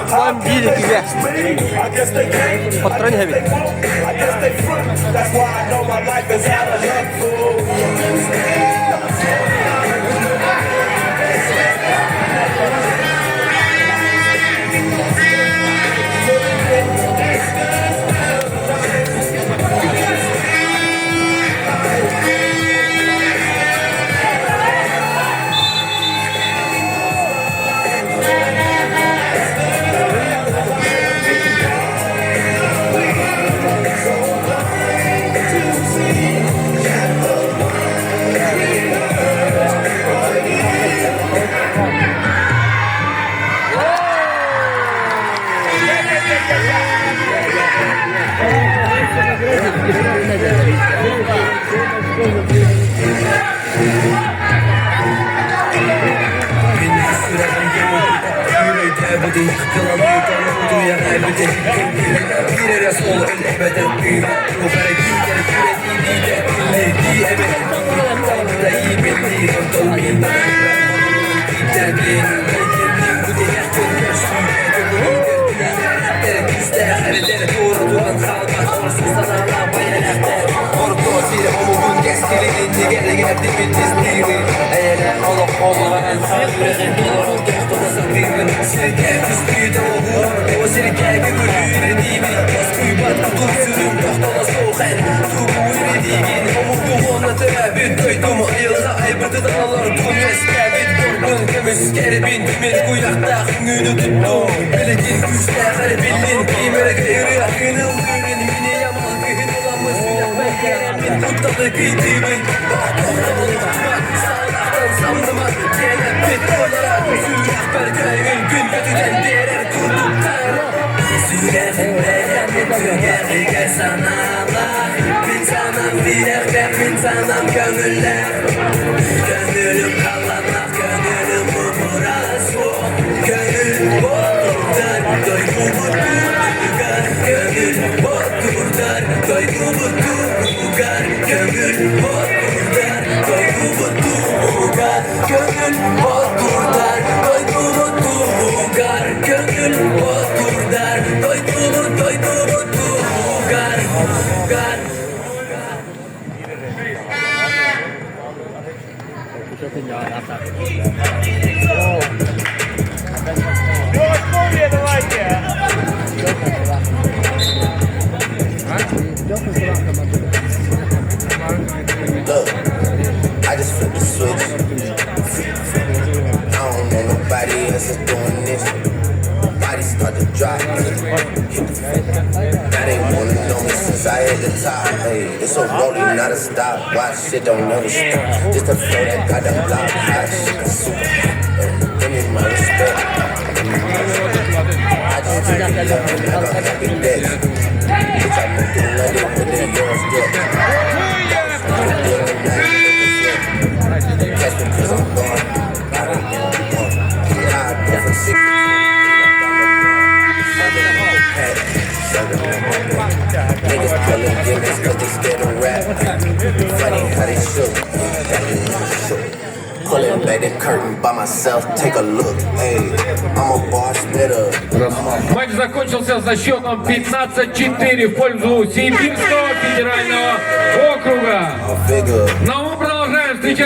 Вам били тебе. Патроны били. I just flipped the switch. I don't know nobody else is doing this. Body start to drop. Now they wanna know me since I hit the top. Hey, it's a rolling, not a stop. Watch shit don't never stop. Just a flow that got them block hot. Shit is super. Give me my respect. I just took it up and I got happy days. Bitch, I moved to London with the euros debt. That's because I'm gone. Niggas pulling gimmicks cause they scared of rap. Funny how they shook. Pulling back the curtain by myself, take a look. Hey, I'm a bar spitter. Матч закончился со счетом 15-4 в пользу Сибирского федерального округа. Но мы продолжаем встречать.